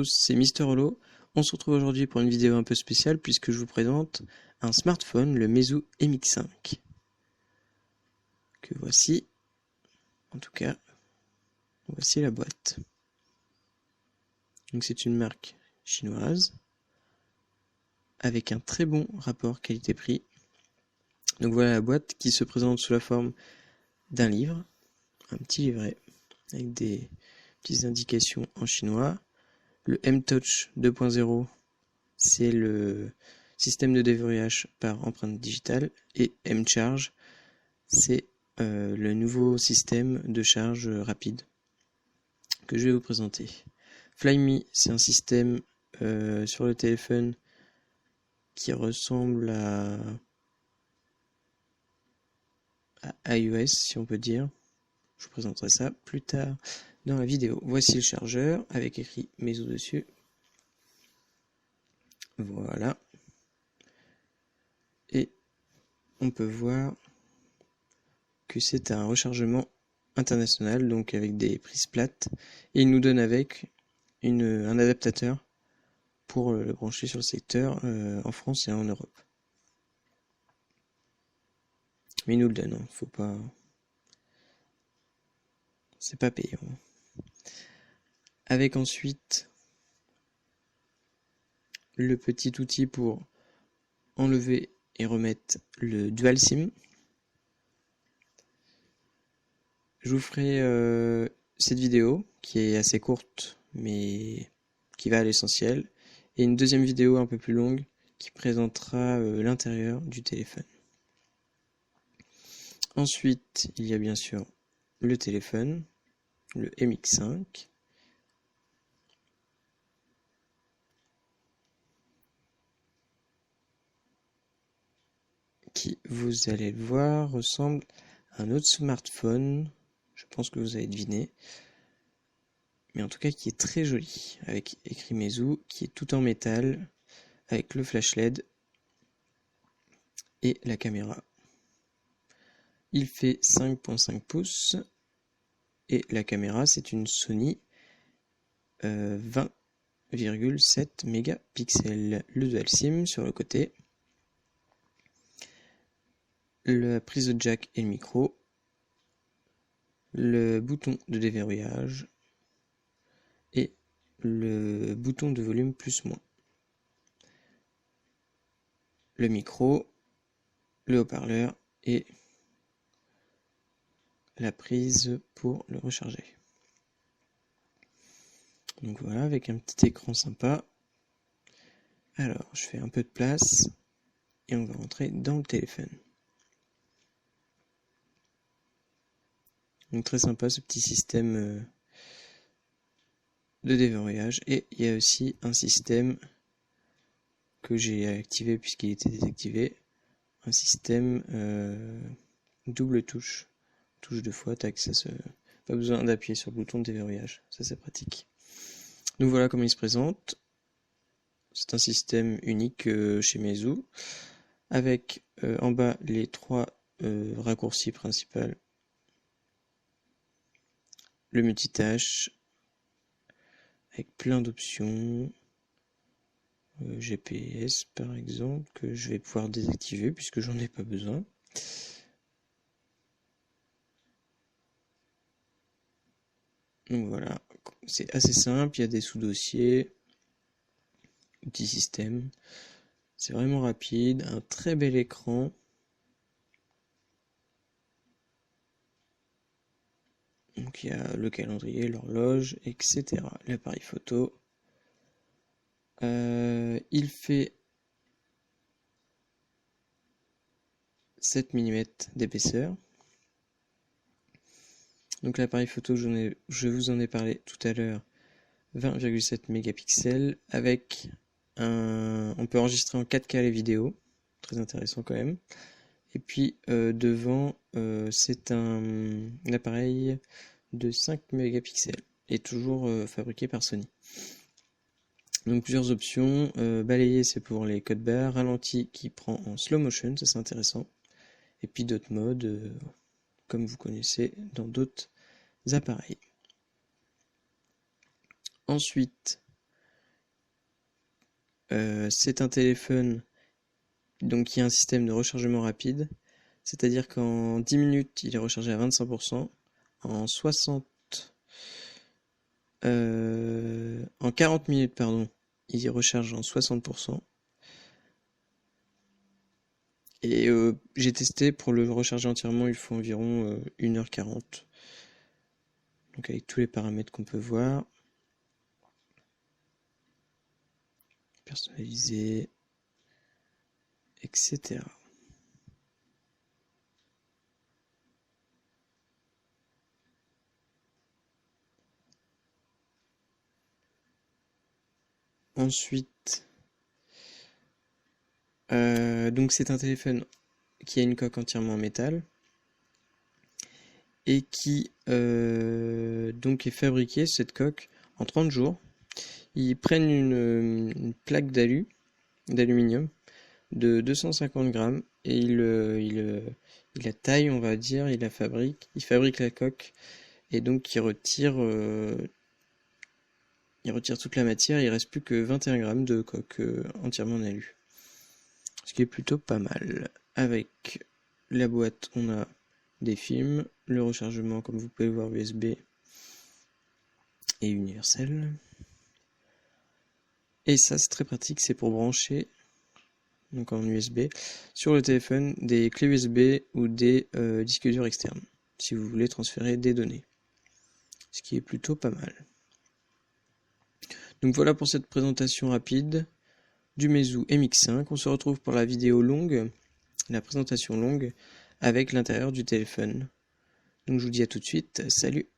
tous, c'est Mister Holo. On se retrouve aujourd'hui pour une vidéo un peu spéciale puisque je vous présente un smartphone, le Meizu MX5. Que voici, en tout cas, voici la boîte. Donc c'est une marque chinoise avec un très bon rapport qualité-prix. Donc voilà la boîte qui se présente sous la forme d'un livre, un petit livret avec des petites indications en chinois. Le M-Touch 2.0, c'est le système de déverrouillage par empreinte digitale, et M-Charge, c'est le nouveau système de charge rapide que je vais vous présenter. Flyme, c'est un système sur le téléphone qui ressemble à iOS, si on peut dire. Je vous présenterai ça plus tard dans la vidéo. Voici le chargeur avec écrit Meizu dessus. Voilà. Et on peut voir que c'est un rechargement international, donc avec des prises plates. Et il nous donne avec un adaptateur pour le brancher sur le secteur en France et en Europe. Mais il nous le donne, hein. Faut pas... C'est pas payant. Avec ensuite le petit outil pour enlever et remettre le Dual SIM. Je vous ferai cette vidéo qui est assez courte mais qui va à l'essentiel, et une deuxième vidéo un peu plus longue qui présentera l'intérieur du téléphone. Ensuite, il y a bien sûr le téléphone, le MX5. Qui, vous allez le voir, ressemble à un autre smartphone. Je pense que vous avez deviné. Mais en tout cas qui est très joli, avec écrit Meizu, qui est tout en métal, avec le flash LED et la caméra. Il fait 5.5 pouces et la caméra c'est une Sony 20,7 mégapixels. Le dual SIM sur le côté, la prise de jack et le micro, le bouton de déverrouillage et le bouton de volume plus-moins, le micro, le haut-parleur et la prise pour le recharger. Donc voilà, avec un petit écran sympa. Alors, je fais un peu de place et on va rentrer dans le téléphone. Donc très sympa ce petit système de déverrouillage, et il y a aussi un système que j'ai activé puisqu'il était désactivé, un système double touche deux fois, tac, pas besoin d'appuyer sur le bouton de déverrouillage, ça c'est pratique. Donc voilà comment il se présente. C'est un système unique chez Meizu, avec en bas les trois raccourcis principaux, le multitâche avec plein d'options, GPS par exemple, que je vais pouvoir désactiver puisque j'en ai pas besoin. Donc voilà, c'est assez simple, il y a des sous-dossiers, petit système, c'est vraiment rapide, un très bel écran. Donc il y a le calendrier, l'horloge, etc. L'appareil photo. Il fait 7 mm d'épaisseur. Donc l'appareil photo, je vous en ai parlé tout à l'heure, 20,7 mégapixels, avec on peut enregistrer en 4K les vidéos, très intéressant quand même. Et puis devant, c'est un appareil de 5 mégapixels, et toujours fabriqué par Sony. Donc plusieurs options, balayer c'est pour les codes barres, ralenti qui prend en slow motion, ça c'est intéressant, et puis d'autres modes, comme vous connaissez dans d'autres appareils. Ensuite, c'est un téléphone donc qui a un système de rechargement rapide, c'est-à-dire qu'en 10 minutes il est rechargé à 25%, en 40 minutes pardon, il recharge en 60%. Et j'ai testé, pour le recharger entièrement, il faut environ 1h40. Donc avec tous les paramètres qu'on peut voir. Personnalisé, etc. Ensuite, donc c'est un téléphone qui a une coque entièrement en métal et qui donc est fabriqué, cette coque, en 30 jours. Ils prennent une plaque d'aluminium de 250 grammes et ils la taillent, on va dire, ils fabriquent la coque et donc ils retirent toute la matière, il reste plus que 21 grammes de coque entièrement en alu. Ce qui est plutôt pas mal. Avec la boîte, on a des films, le rechargement, comme vous pouvez le voir, USB et universel. Et ça, c'est très pratique, c'est pour brancher, donc en USB, sur le téléphone des clés USB ou des disques durs externes, si vous voulez transférer des données. Ce qui est plutôt pas mal. Donc voilà pour cette présentation rapide du Meizu MX5. On se retrouve pour la vidéo longue, la présentation longue, avec l'intérieur du téléphone. Donc je vous dis à tout de suite, salut!